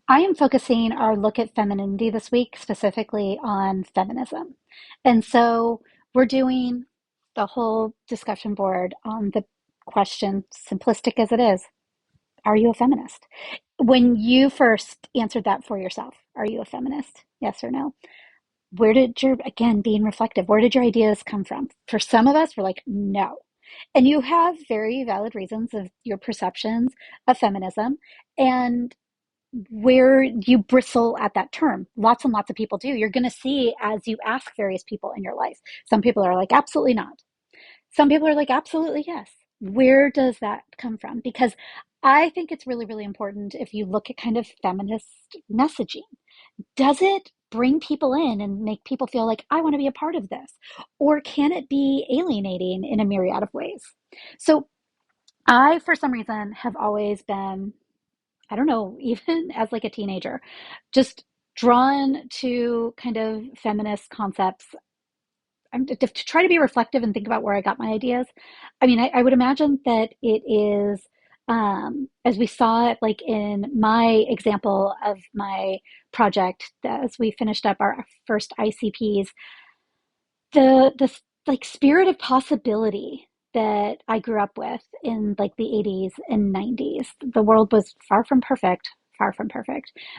I am focusing our look at femininity this week specifically on feminism. And so we're doing the whole discussion board on the question, simplistic as it is, are you a feminist? When you first answered that for yourself, are you a feminist? Yes or no? Where did your, again, being reflective, where did your ideas come from? For some of us, we're like, no. And you have very valid reasons of your perceptions of feminism. And where you bristle at that term. Lots and lots of people do. You're going to see as you ask various people in your life. Some people are like, absolutely not. Some people are like, absolutely yes. Where does that come from? Because I think it's really, really important if you look at kind of feminist messaging. Does it bring people in and make people feel like, I want to be a part of this? Or can it be alienating in a myriad of ways? So I, for some reason, have always been, I don't know, even as like a teenager, just drawn to kind of feminist concepts. To try to be reflective and think about where I got my ideas. I mean, I would imagine that it is, as we saw it, like in my example of my project, as we finished up our first ICPs, the like spirit of possibility that I grew up with in like the 80s and 90s. The world was far from perfect,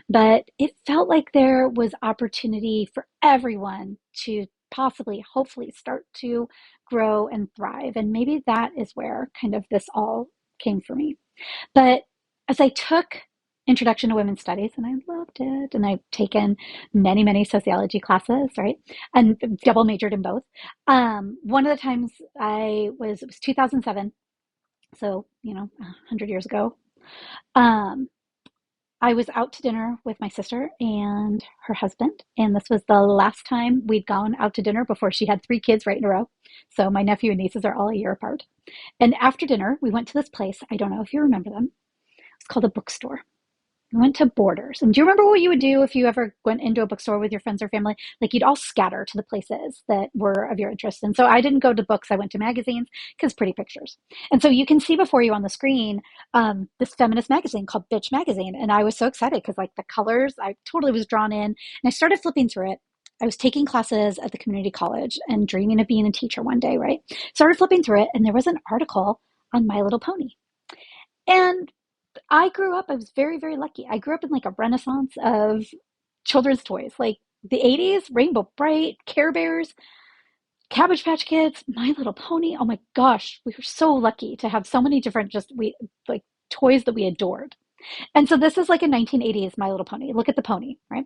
but it felt like there was opportunity for everyone to possibly, hopefully start to grow and thrive. And maybe that is where kind of this all came for me. But as I took Introduction to Women's Studies, and I loved it, and I've taken many, many sociology classes, right, and double majored in both. One of the times it was 2007, so, 100 years ago. Um, I was out to dinner with my sister and her husband, and this was the last time we'd gone out to dinner before she had three kids right in a row. So my nephew and nieces are all a year apart. And after dinner, we went to this place. I don't know if you remember them. It's called a bookstore. We went to Borders. And do you remember what you would do if you ever went into a bookstore with your friends or family? Like you'd all scatter to the places that were of your interest. And so I didn't go to books, I went to magazines because pretty pictures. And so you can see before you on the screen this feminist magazine called Bitch Magazine. And I was so excited because like the colors, I totally was drawn in. And I started flipping through it. I was taking classes at the community college and dreaming of being a teacher one day, right? Started flipping through it, and there was an article on My Little Pony. And I was very, very lucky. I grew up in like a renaissance of children's toys, like the 80s, Rainbow Bright, Care Bears, Cabbage Patch Kids, My Little Pony. Oh my gosh, we were so lucky to have so many different like toys that we adored. And so this is like a 1980s My Little Pony. Look at the pony, right?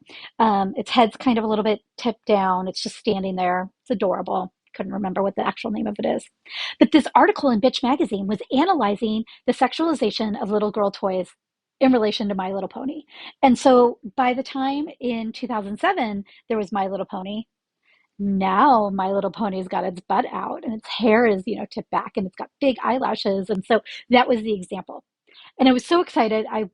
Its head's kind of a little bit tipped down. It's just standing there. It's adorable. Couldn't remember what the actual name of it is. But this article in Bitch Magazine was analyzing the sexualization of little girl toys in relation to My Little Pony. And so by the time in 2007 there was My Little Pony, now My Little Pony's got its butt out and its hair is, tipped back and it's got big eyelashes. And so that was the example. And I was so excited. I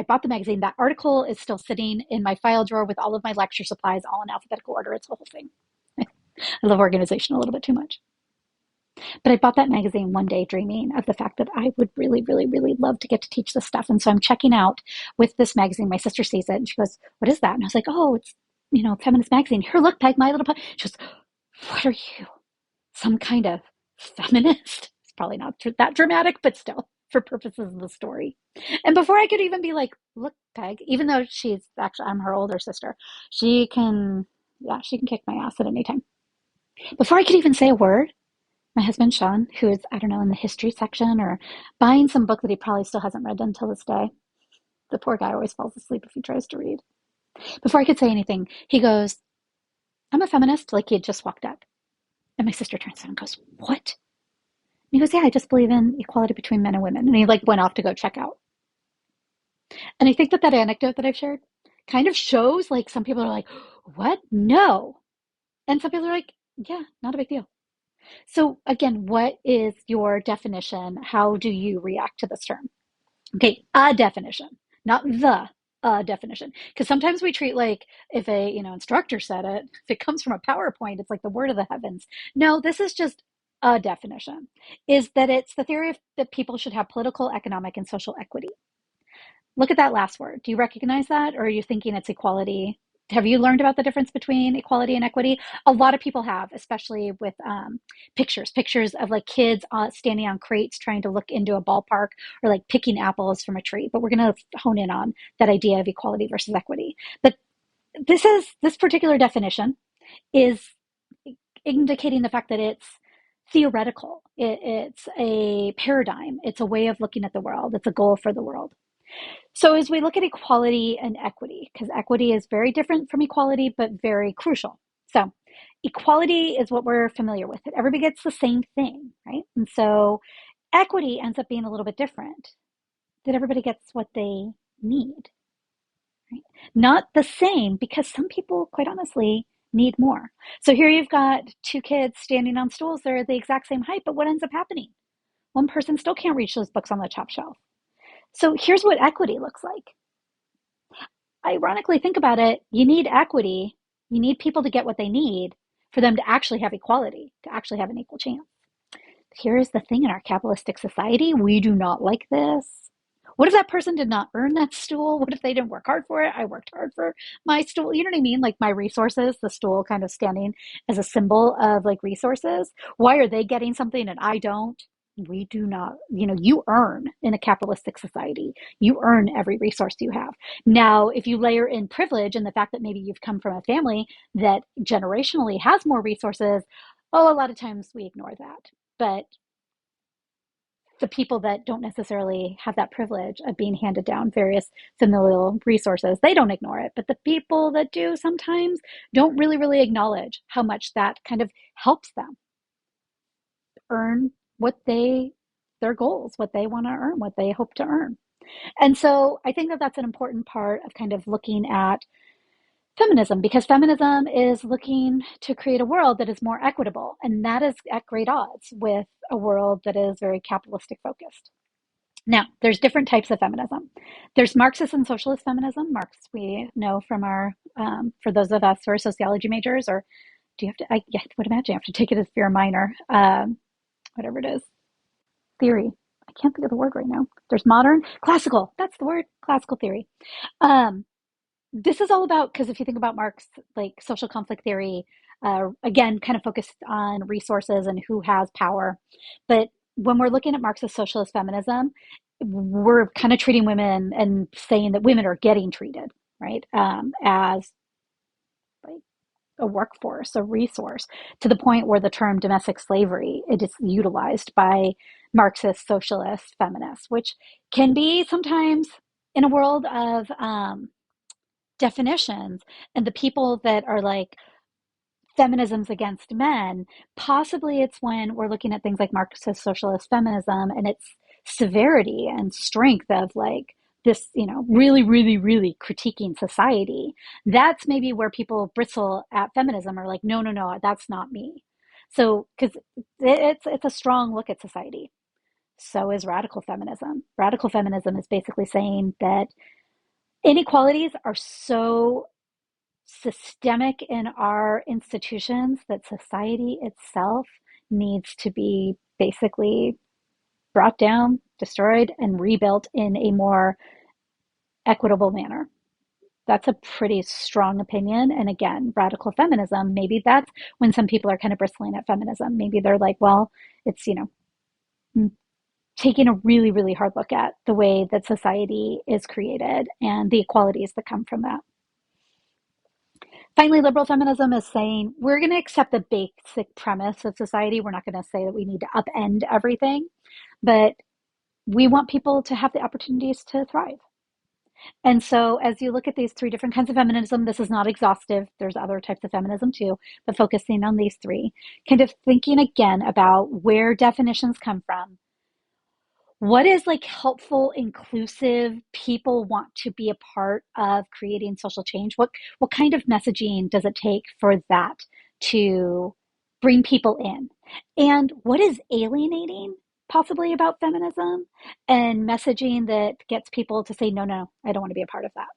bought the magazine. That article is still sitting in my file drawer with all of my lecture supplies, all in alphabetical order. It's a whole thing. I love organization a little bit too much. But I bought that magazine one day dreaming of the fact that I would really, really, really love to get to teach this stuff. And so I'm checking out with this magazine. My sister sees it and she goes, "What is that?" And I was like, "Oh, it's, feminist magazine. Here, look, Peg, My Little Pony." She goes, "What are you? Some kind of feminist?" It's probably not that dramatic, but still, for purposes of the story. And before I could even be like, "Look, Peg," even though I'm her older sister, she can, yeah, she can kick my ass at any time. Before I could even say a word, my husband Sean, who is, I don't know, in the history section or buying some book that he probably still hasn't read until this day. The poor guy always falls asleep if he tries to read. Before I could say anything, he goes, "I'm a feminist," like he had just walked up. And my sister turns to him and goes, "What?" And he goes, "Yeah, I just believe in equality between men and women." And he like went off to go check out. And I think that that anecdote that I've shared kind of shows like some people are like, "What? No." And some people are like, "Yeah, not a big deal." So again, what is your definition? How do you react to this term? Okay, a definition, not the a definition. Because sometimes we treat like if a instructor said it, if it comes from a PowerPoint, it's like the word of the heavens. No, this is just a definition. Is that it's the theory that people should have political, economic, and social equity. Look at that last word. Do you recognize that, or are you thinking it's equality? Have you learned about the difference between equality and equity? A lot of people have, especially with pictures of like kids standing on crates trying to look into a ballpark, or like picking apples from a tree. But we're going to hone in on that idea of equality versus equity. But this particular definition is indicating the fact that it's theoretical. It's a paradigm. It's a way of looking at the world. It's a goal for the world. So as we look at equality and equity, because equity is very different from equality, but very crucial. So equality is what we're familiar with. Everybody gets the same thing, right? And so equity ends up being a little bit different. That everybody gets what they need, right? Not the same, because some people, quite honestly, need more. So here you've got two kids standing on stools. They're the exact same height, but what ends up happening? One person still can't reach those books on the top shelf. So here's what equity looks like. Ironically, think about it. You need equity. You need people to get what they need for them to actually have equality, to actually have an equal chance. Here's the thing: in our capitalistic society, we do not like this. What if that person did not earn that stool? What if they didn't work hard for it? I worked hard for my stool. You know what I mean? Like my resources, the stool kind of standing as a symbol of like resources. Why are they getting something and I don't? We do not, you earn in a capitalistic society. You earn every resource you have. Now, if you layer in privilege and the fact that maybe you've come from a family that generationally has more resources, oh, a lot of times we ignore that. But the people that don't necessarily have that privilege of being handed down various familial resources, they don't ignore it. But the people that do sometimes don't really acknowledge how much that kind of helps them earn their goals, what they want to earn, what they hope to earn. And so I think that that's an important part of kind of looking at feminism, because feminism is looking to create a world that is more equitable. And that is at great odds with a world that is very capitalistic focused. Now, there's different types of feminism. There's Marxist and socialist feminism. Marx, we know from for those of us who are sociology majors, or do you have to, I would imagine you have to take it as your minor, whatever it is, theory. I can't think of the word right now. There's modern, classical, that's the word, classical theory. Um, this is all about, because if you think about Marx, like social conflict theory, again, kind of focused on resources and who has power. But when we're looking at Marxist socialist feminism, we're kind of treating women and saying that women are getting treated, right, as like a workforce, a resource, to the point where the term domestic slavery, it is utilized by Marxist socialist feminists, which can be sometimes, in a world of definitions, and the people that are like feminism's against men, possibly it's when we're looking at things like Marxist socialist feminism and its severity and strength of like this, really critiquing society. That's maybe where people bristle at feminism, or like, no, that's not me. So, because it's a strong look at society. So is radical feminism. Radical feminism is basically saying that inequalities are so systemic in our institutions that society itself needs to be basically brought down, destroyed, and rebuilt in a more equitable manner. That's a pretty strong opinion. And again, radical feminism, maybe that's when some people are kind of bristling at feminism. Maybe they're like, well, it's, taking a really hard look at the way that society is created and the equalities that come from that. Finally, liberal feminism is saying we're going to accept the basic premise of society. We're not going to say that we need to upend everything, but we want people to have the opportunities to thrive. And so, as you look at these three different kinds of feminism, this is not exhaustive. There's other types of feminism too, but focusing on these three, kind of thinking again about where definitions come from. What is like helpful, inclusive, people want to be a part of creating social change? What kind of messaging does it take for that to bring people in? And what is alienating possibly about feminism and messaging that gets people to say, no, I don't want to be a part of that.